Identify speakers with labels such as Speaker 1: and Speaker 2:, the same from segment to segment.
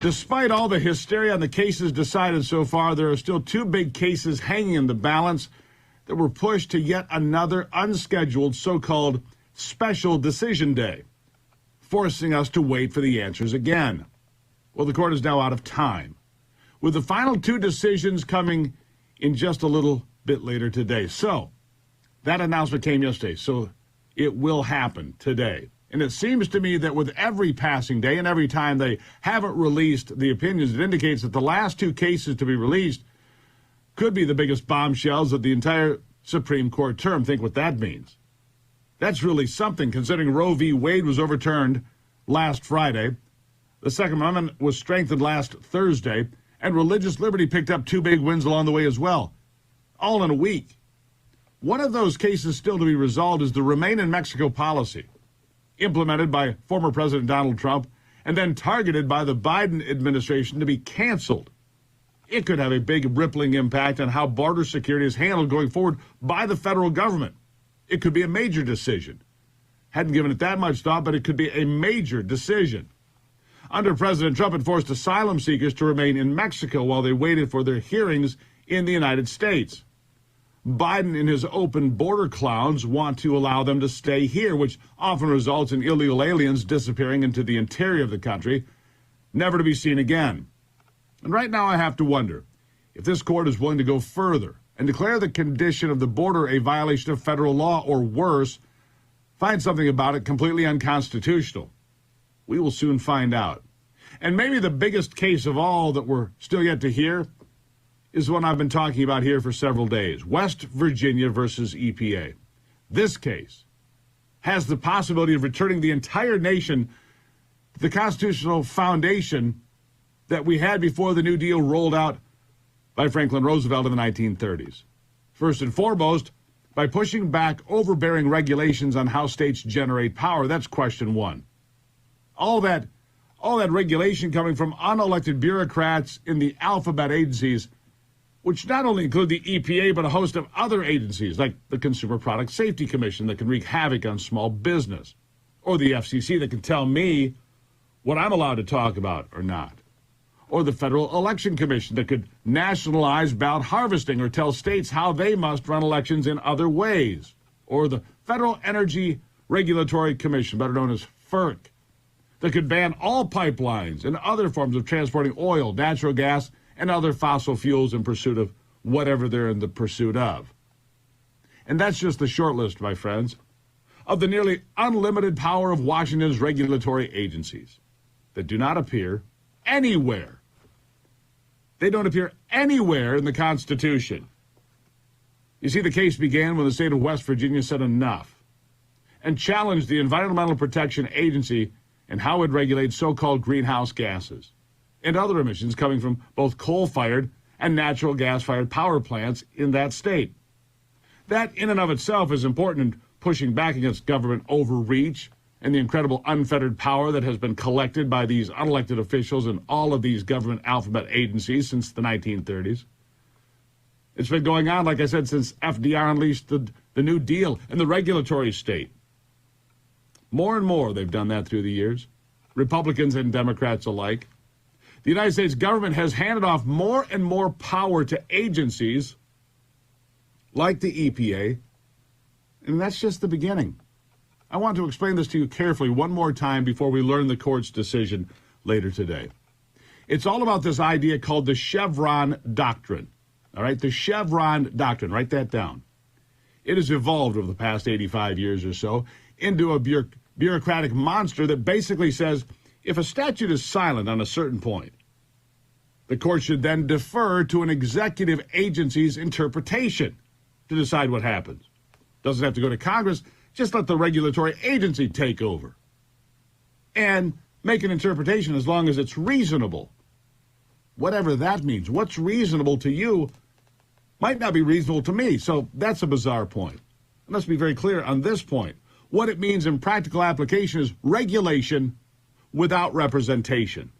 Speaker 1: Despite all the hysteria on the cases decided so far, there are still two big cases hanging in the balance that were pushed to yet another unscheduled so-called special decision day, forcing us to wait for the answers again. Well, the court is now out of time, with the final two decisions coming in just a little bit later today. So, that announcement came yesterday, so it will happen today. And it seems to me that with every passing day and every time they haven't released the opinions, it indicates that the last two cases to be released could be the biggest bombshells of the entire Supreme Court term. Think what that means. That's really something, considering Roe v. Wade was overturned last Friday. The Second Amendment was strengthened last Thursday, and religious liberty picked up two big wins along the way as well, all in a week. One of those cases still to be resolved is the Remain in Mexico policy, implemented by former President Donald Trump and then targeted by the Biden administration to be canceled. It could have a big rippling impact on how border security is handled going forward by the federal government. It could be a major decision. Hadn't given it that much thought, but it could be a major decision. Under President Trump, it forced asylum seekers to remain in Mexico while they waited for their hearings in the United States. Biden and his open border clowns want to allow them to stay here, which often results in illegal aliens disappearing into the interior of the country, never to be seen again. And right now I have to wonder if this court is willing to go further and declare the condition of the border a violation of federal law, or worse, find something about it completely unconstitutional. We will soon find out. And maybe the biggest case of all that we're still yet to hear is one I've been talking about here for several days, West Virginia versus EPA. This case has the possibility of returning the entire nation to the constitutional foundation that we had before the New Deal rolled out by Franklin Roosevelt in the 1930s. First and foremost, by pushing back overbearing regulations on how states generate power. That's question one. All that regulation coming from unelected bureaucrats in the alphabet agencies, which not only include the EPA, but a host of other agencies like the Consumer Product Safety Commission that can wreak havoc on small business, or the FCC that can tell me what I'm allowed to talk about or not, or the Federal Election Commission that could nationalize ballot harvesting or tell states how they must run elections in other ways, or the Federal Energy Regulatory Commission, better known as FERC, that could ban all pipelines and other forms of transporting oil, natural gas, and other fossil fuels in pursuit of whatever they're in the pursuit of. And that's just the short list, my friends, of the nearly unlimited power of Washington's regulatory agencies that do not appear anywhere. They don't appear anywhere in the Constitution. You see, the case began when the state of West Virginia said enough and challenged the Environmental Protection Agency and how it regulates so-called greenhouse gases and other emissions coming from both coal-fired and natural gas-fired power plants in that state. That in and of itself is important in pushing back against government overreach and the incredible unfettered power that has been collected by these unelected officials in all of these government alphabet agencies since the 1930s. It's been going on, like I said, since FDR unleashed the New Deal and the regulatory state. More and more they've done that through the years, Republicans and Democrats alike. The United States government has handed off more and more power to agencies like the EPA, and that's just the beginning. I want to explain this to you carefully one more time before we learn the court's decision later today. It's all about this idea called the Chevron Doctrine. All right, the Chevron Doctrine, write that down. It has evolved over the past 85 years or so into a bureaucratic monster that basically says if a statute is silent on a certain point, the court should then defer to an executive agency's interpretation to decide what happens. Doesn't have to go to Congress, just let the regulatory agency take over and make an interpretation as long as it's reasonable. Whatever that means. What's reasonable to you might not be reasonable to me, so that's a bizarre point. And let's be very clear on this point. What it means in practical application is regulation without representation.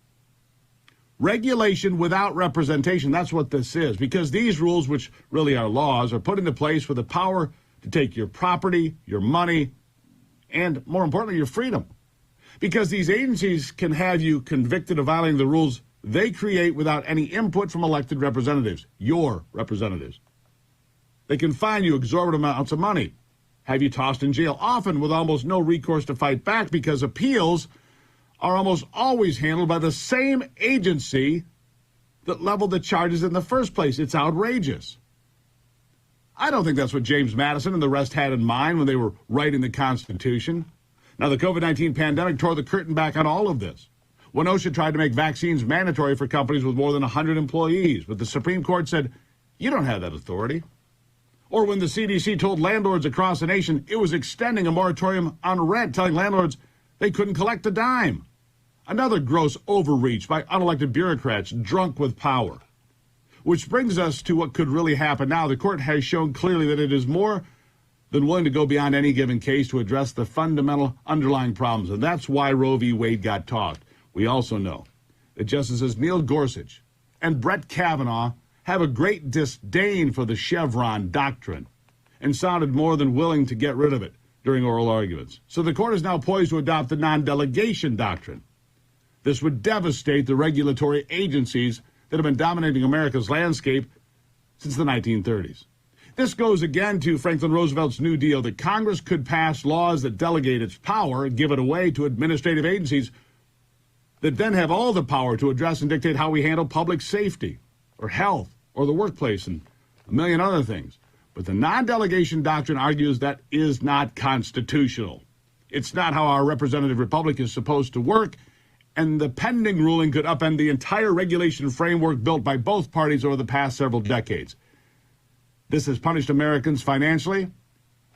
Speaker 1: Regulation without representation, that's what this is, because these rules, which really are laws, are put into place with the power to take your property, your money, and more importantly, your freedom. Because these agencies can have you convicted of violating the rules they create without any input from elected representatives, your representatives. They can fine you exorbitant amounts of money, have you tossed in jail, often with almost no recourse to fight back because appeals are almost always handled by the same agency that leveled the charges in the first place. It's outrageous. I don't think that's what James Madison and the rest had in mind when they were writing the Constitution. Now, the COVID-19 pandemic tore the curtain back on all of this. When OSHA tried to make vaccines mandatory for companies with more than 100 employees, but the Supreme Court said, you don't have that authority. Or when the CDC told landlords across the nation it was extending a moratorium on rent, telling landlords they couldn't collect a dime. Another gross overreach by unelected bureaucrats drunk with power. Which brings us to what could really happen now. The court has shown clearly that it is more than willing to go beyond any given case to address the fundamental underlying problems. And that's why Roe v. Wade got tossed. We also know that Justices Neil Gorsuch and Brett Kavanaugh have a great disdain for the Chevron doctrine and sounded more than willing to get rid of it during oral arguments. So the court is now poised to adopt the non-delegation doctrine. This would devastate the regulatory agencies that have been dominating America's landscape since the 1930s. This goes again to Franklin Roosevelt's New Deal, that Congress could pass laws that delegate its power and give it away to administrative agencies that then have all the power to address and dictate how we handle public safety or health or the workplace and a million other things. But the non-delegation doctrine argues that is not constitutional. It's not how our representative republic is supposed to work, and the pending ruling could upend the entire regulation framework built by both parties over the past several decades. This has punished Americans financially,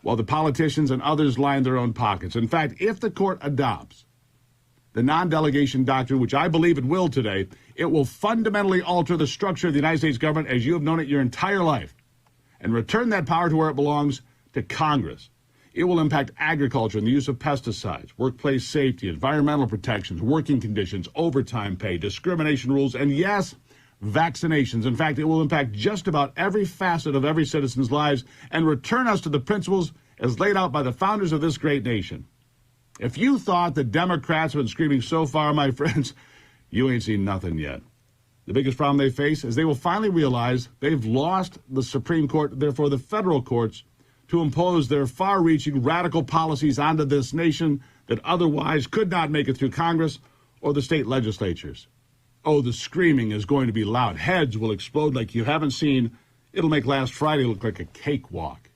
Speaker 1: while the politicians and others line their own pockets. In fact, if the court adopts the non-delegation doctrine, which I believe it will today, it will fundamentally alter the structure of the United States government as you have known it your entire life and return that power to where it belongs, to Congress. It will impact agriculture and the use of pesticides, workplace safety, environmental protections, working conditions, overtime pay, discrimination rules, and yes, vaccinations. In fact, it will impact just about every facet of every citizen's lives and return us to the principles as laid out by the founders of this great nation. If you thought the Democrats have been screaming so far, my friends, you ain't seen nothing yet. The biggest problem they face is they will finally realize they've lost the Supreme Court, therefore the federal courts, to impose their far-reaching radical policies onto this nation that otherwise could not make it through Congress or the state legislatures. Oh, the screaming is going to be loud. Heads will explode like you haven't seen. It'll make last Friday look like a cakewalk.